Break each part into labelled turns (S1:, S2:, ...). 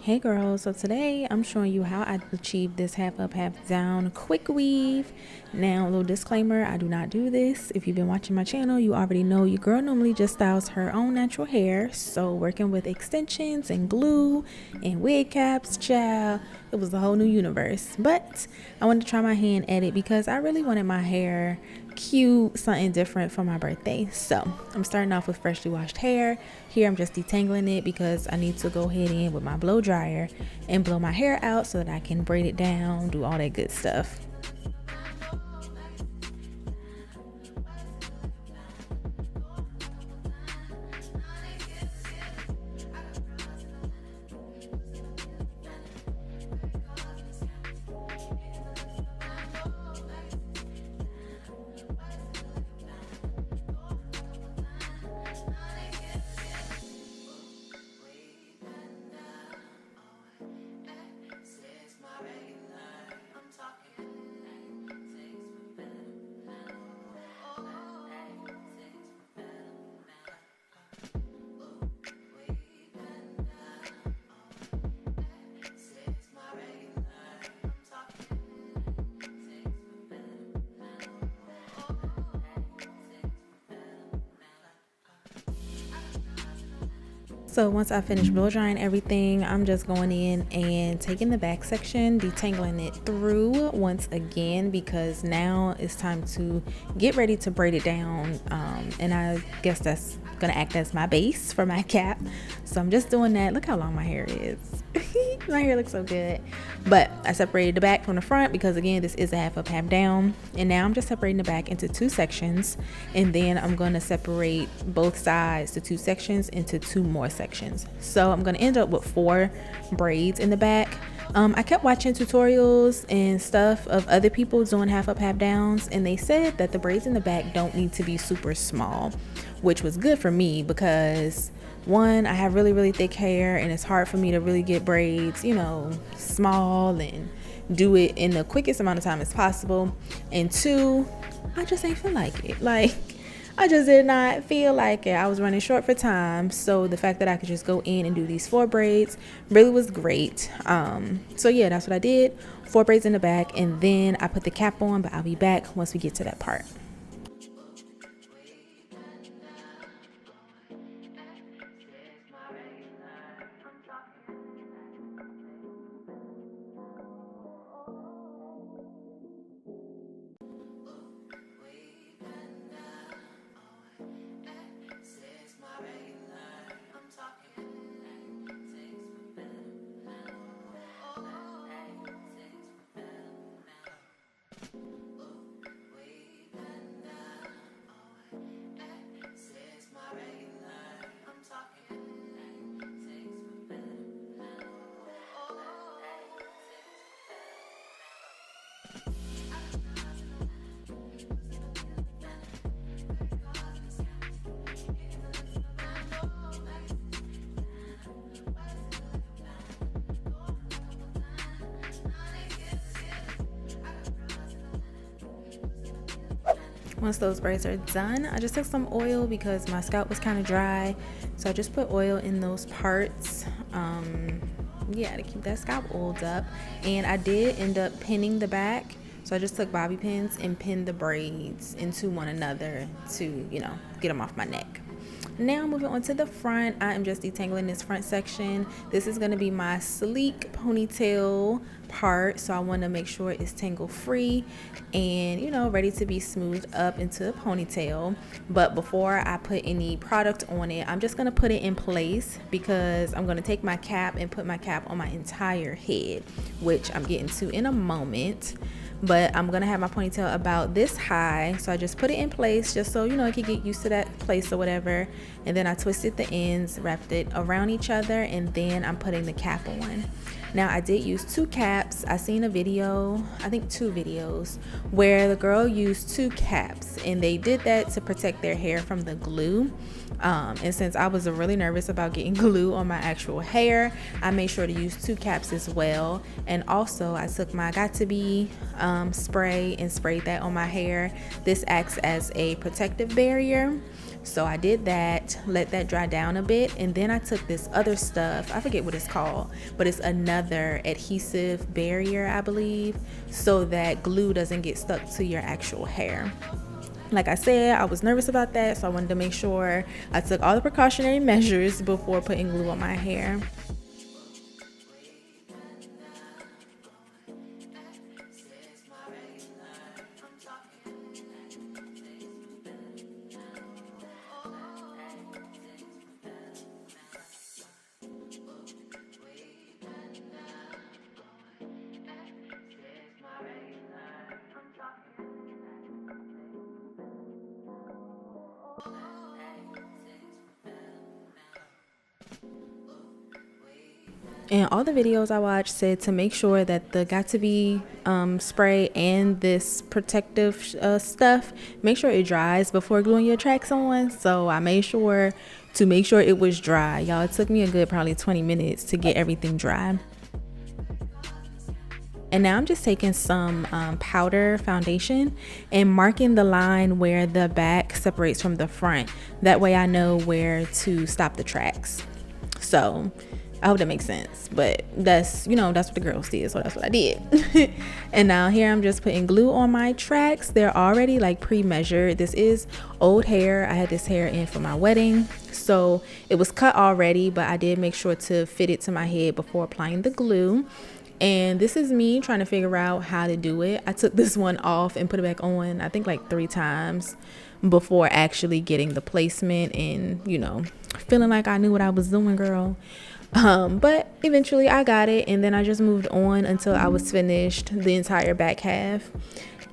S1: Hey girls, so today I'm showing you how I achieved this half up, half down quick weave. Now, a little disclaimer, I do not do this. If you've been watching my channel, you already know your girl normally just styles her own natural hair. So working with extensions and glue and wig caps, child, it was a whole new universe. But I wanted to try my hand at it because I really wanted my hair cute, something different for my birthday. So I'm starting off with freshly washed hair. Here I'm just detangling it because I need to go ahead in with my blow dryer and blow my hair out so that I can braid it down, do all that good stuff. So once I finish blow drying everything, I'm just going in and taking the back section, detangling it through once again, because now it's time to get ready to braid it down. And I guess that's gonna act as my base for my cap. So I'm just doing that. Look how long my hair is. My hair looks so good. But I separated the back from the front because again, this is a half up, half down. And now I'm just separating the back into two sections. And then I'm gonna separate both sides, the two sections, into two more sections. So I'm gonna end up with 4 braids in the back. I kept watching tutorials and stuff of other people doing half up, half downs, and they said that the braids in the back don't need to be super small, which was good for me because one, I have really thick hair and it's hard for me to really get braids, small and do it in the quickest amount of time as possible. And 2, I just ain't feel like it. I just did not feel like it. I was running short for time. So the fact that I could just go in and do these 4 braids really was great. So yeah, that's what I did. 4 braids in the back, and then I put the cap on, but I'll be back once we get to that part. Once those braids are done, I just took some oil because my scalp was kind of dry. So I just put oil in those parts, to keep that scalp oiled up. And I did end up pinning the back. So I just took bobby pins and pinned the braids into one another to, get them off my neck. Now moving on to the front, I am just detangling this front section. This is going to be my sleek ponytail part, so I want to make sure it's tangle free and ready to be smoothed up into a ponytail. But before I put any product on it, I'm just going to put it in place because I'm going to take my cap and put my cap on my entire head, which I'm getting to in a moment. But I'm gonna have my ponytail about this high, so I just put it in place just so it can get used to that place or whatever. And then I twisted the ends, wrapped it around each other, and then I'm putting the cap on. Now I did use 2 caps. I seen a video, I think 2 videos, where the girl used 2 caps, and they did that to protect their hair from the glue. And since I was really nervous about getting glue on my actual hair, I made sure to use 2 caps as well. And also I took my Got To Be spray and sprayed that on my hair. This acts as a protective barrier. So I did that, let that dry down a bit, and then I took this other stuff, I forget what it's called, but it's another adhesive barrier, I believe, so that glue doesn't get stuck to your actual hair. Like I said, I was nervous about that, so I wanted to make sure I took all the precautionary measures before putting glue on my hair. And all the videos I watched said to make sure that the got-to-be spray and this protective stuff, make sure it dries before gluing your tracks on. So I made sure to make sure it was dry. Y'all, it took me a good probably 20 minutes to get everything dry. And now I'm just taking some powder foundation and marking the line where the back separates from the front. That way I know where to stop the tracks. So I hope that makes sense, but that's, you know, that's what the girls did, so that's what I did. And now here I'm just putting glue on my tracks. They're already like pre-measured. This is old hair. I had this hair in for my wedding, so it was cut already, but I did make sure to fit it to my head before applying the glue. And this is me trying to figure out how to do it. I took this one off and put it back on, I think like 3 times before actually getting the placement and, you know, feeling like I knew what I was doing, girl. But eventually I got it, and then I just moved on until I was finished the entire back half.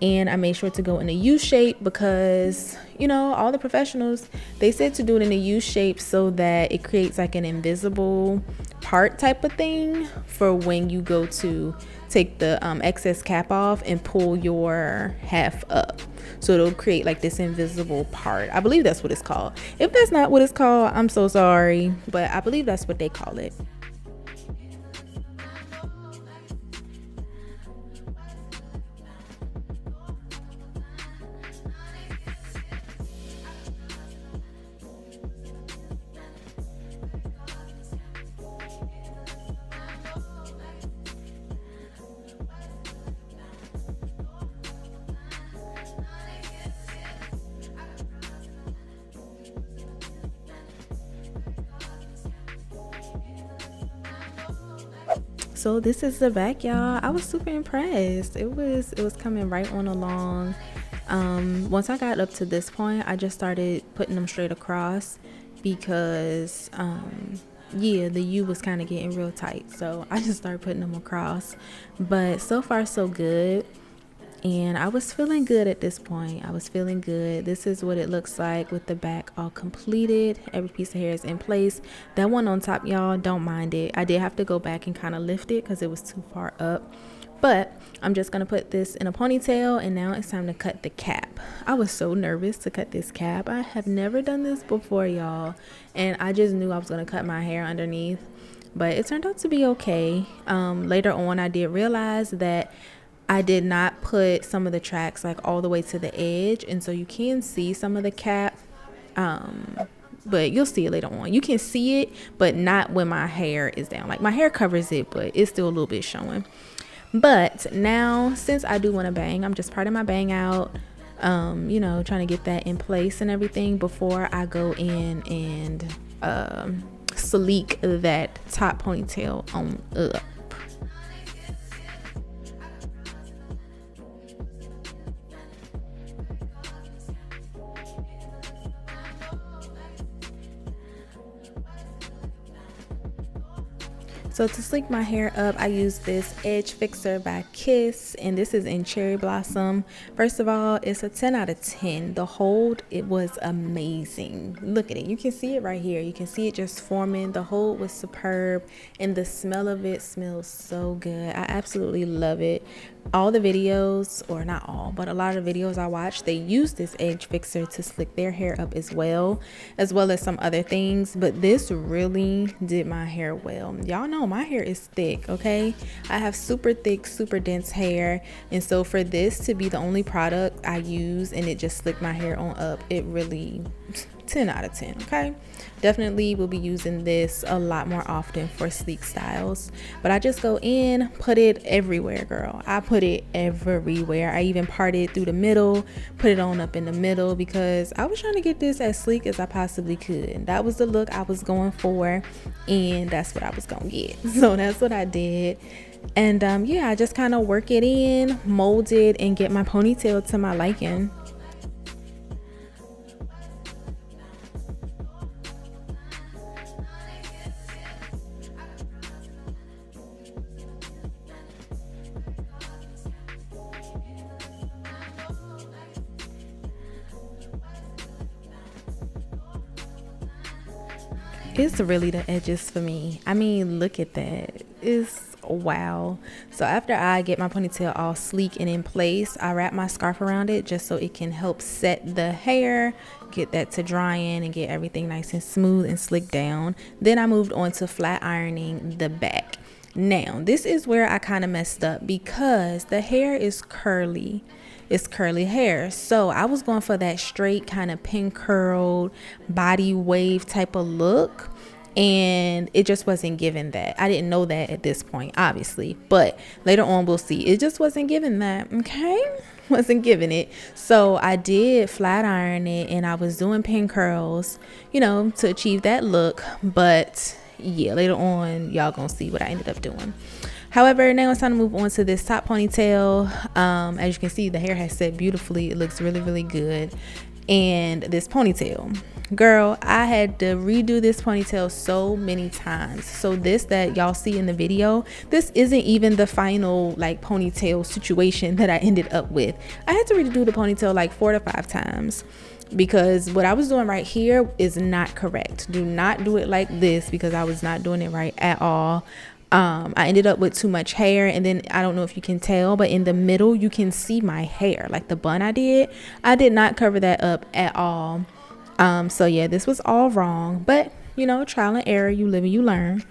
S1: And I made sure to go in a U shape because, you know, all the professionals, they said to do it in a U shape so that it creates like an invisible part type of thing for when you go to take the excess cap off and pull your half up. So it'll create like this invisible part. I believe that's what it's called. If that's not what it's called, I'm so sorry, but I believe that's what they call it. So this is the back, y'all. I was super impressed. It was coming right on along. Once I got up to this point, I just started putting them straight across because yeah, the U was kind of getting real tight, so I just started putting them across. But so far so good, and I was feeling good at this point. I was feeling good. This is what it looks like with the back all completed. Every piece of hair is in place. That one on top, y'all, don't mind it. I did have to go back and kind of lift it because it was too far up. But I'm just gonna put this in a ponytail, and now it's time to cut the cap. I was so nervous to cut this cap. I have never done this before, y'all, and I just knew I was gonna cut my hair underneath, but it turned out to be okay. Later on, I did realize that I did not put some of the tracks like all the way to the edge, and so you can see some of the cap, but you'll see it later on. You can see it, but not when my hair is down. Like, my hair covers it, but it's still a little bit showing. But now, since I do want to bang, I'm just parting my bang out, you know, trying to get that in place and everything before I go in and sleek that top ponytail on up. So to sleek my hair up, I use this Edge Fixer by Kiss, and this is in Cherry Blossom. First of all, it's a 10 out of 10. The hold, it was amazing. Look at it. You can see it right here. You can see it just forming. The hold was superb, and the smell of it smells so good. I absolutely love it. All the videos, or not all, but a lot of videos I watched, they use this Edge Fixer to slick their hair up as well as some other things, but this really did my hair well. Y'all know my hair is thick, okay? I have super thick, super dense hair, and so for this to be the only product I use and it just slicked my hair on up, it really 10 out of 10. Okay, definitely will be using this a lot more often for sleek styles. But I just go in, put it everywhere, girl. I put it everywhere. I even parted through the middle, put it on up in the middle, because I was trying to get this as sleek as I possibly could. That was the look I was going for, and that's what I was gonna get. So that's what I did. And yeah, I just kind of work it in, mold it, and get my ponytail to my liking. It's really the edges for me. I mean, look at that. It's wow. So after I get my ponytail all sleek and in place, I wrap my scarf around it just so it can help set the hair, get that to drying, and get everything nice and smooth and slick down. Then I moved on to flat ironing the back. Now, this is where I kind of messed up because the hair is curly. It's curly hair. So I was going for that straight kind of pin curled body wave type of look, and it just wasn't giving that. I didn't know that at this point, obviously, but later on we'll see. It just wasn't giving that. Okay, wasn't giving it. So I did flat iron it, and I was doing pin curls, you know, to achieve that look. But yeah, later on y'all gonna see what I ended up doing. However, now it's time to move on to this top ponytail. As you can see, the hair has set beautifully. It looks really, really good. And this ponytail, girl, I had to redo this ponytail so many times. So this that y'all see in the video, this isn't even the final like ponytail situation that I ended up with. I had to redo the ponytail like 4 to 5 times, because what I was doing right here is not correct. Do not do it like this, because I was not doing it right at all. I ended up with too much hair, and then I don't know if you can tell, but in the middle you can see my hair, like the bun I did not cover that up at all. So yeah, this was all wrong, but you know, trial and error, you live and you learn.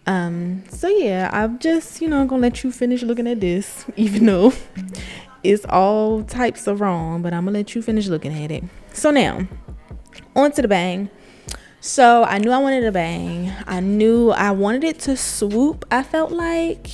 S1: So yeah, I'm just, you know, gonna let you finish looking at this, even though it's all types of wrong, but I'm gonna let you finish looking at it. So now on to the bang. So I knew I wanted a bang. I knew I wanted it to swoop, I felt like.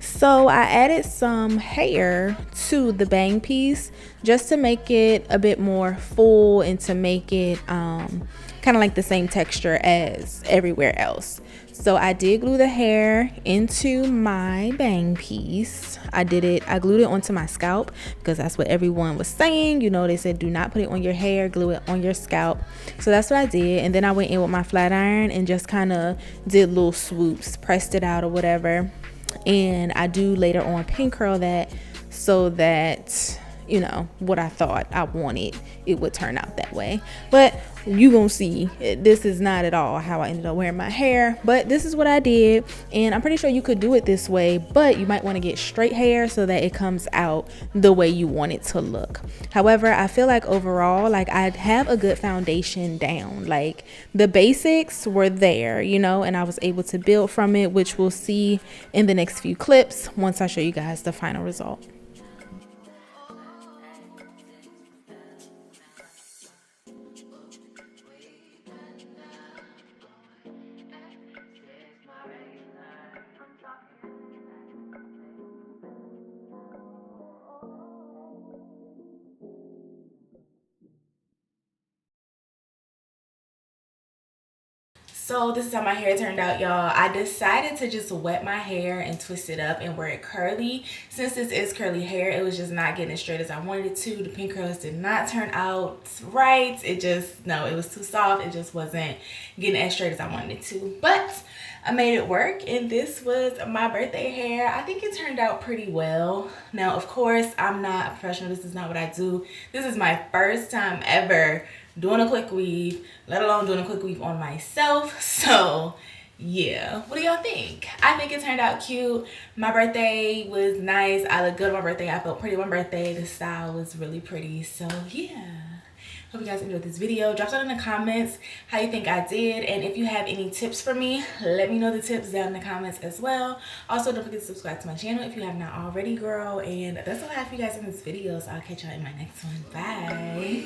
S1: So I added some hair to the bang piece just to make it a bit more full and to make it kind of like the same texture as everywhere else. So I did glue the hair into my bang piece. I glued it onto my scalp, because that's what everyone was saying. You know, they said do not put it on your hair, glue it on your scalp. So that's what I did. And then I went in with my flat iron and just kind of did little swoops, pressed it out or whatever. And I do later on pin curl that so that, you know, what I thought I wanted, it would turn out that way. But you gonna see, this is not at all how I ended up wearing my hair, but this is what I did. And I'm pretty sure you could do it this way, but you might want to get straight hair so that it comes out the way you want it to look. However, I feel like overall, like I have a good foundation down. Like the basics were there, you know, and I was able to build from it, which we'll see in the next few clips once I show you guys the final result. So this is how my hair turned out, y'all. I decided to just wet my hair and twist it up and wear it curly. Since this is curly hair, it was just not getting as straight as I wanted it to. The pin curls did not turn out right. It was too soft. It just wasn't getting as straight as I wanted it to. But I made it work, and this was my birthday hair. I think it turned out pretty well. Now, of course, I'm not a professional. This is not what I do. This is my first time ever doing a quick weave, let alone doing a quick weave on myself. So yeah, what do y'all think? I think it turned out cute. My birthday was nice. I looked good on my birthday. I felt pretty on my birthday. The style was really pretty. So yeah, hope you guys enjoyed this video. Drop down in the comments how you think I did, and if you have any tips for me, let me know the tips down in the comments as well. Also, don't forget to subscribe to my channel if you have not already, girl. And that's all I have for you guys in this video, so I'll catch y'all in my next one. Bye.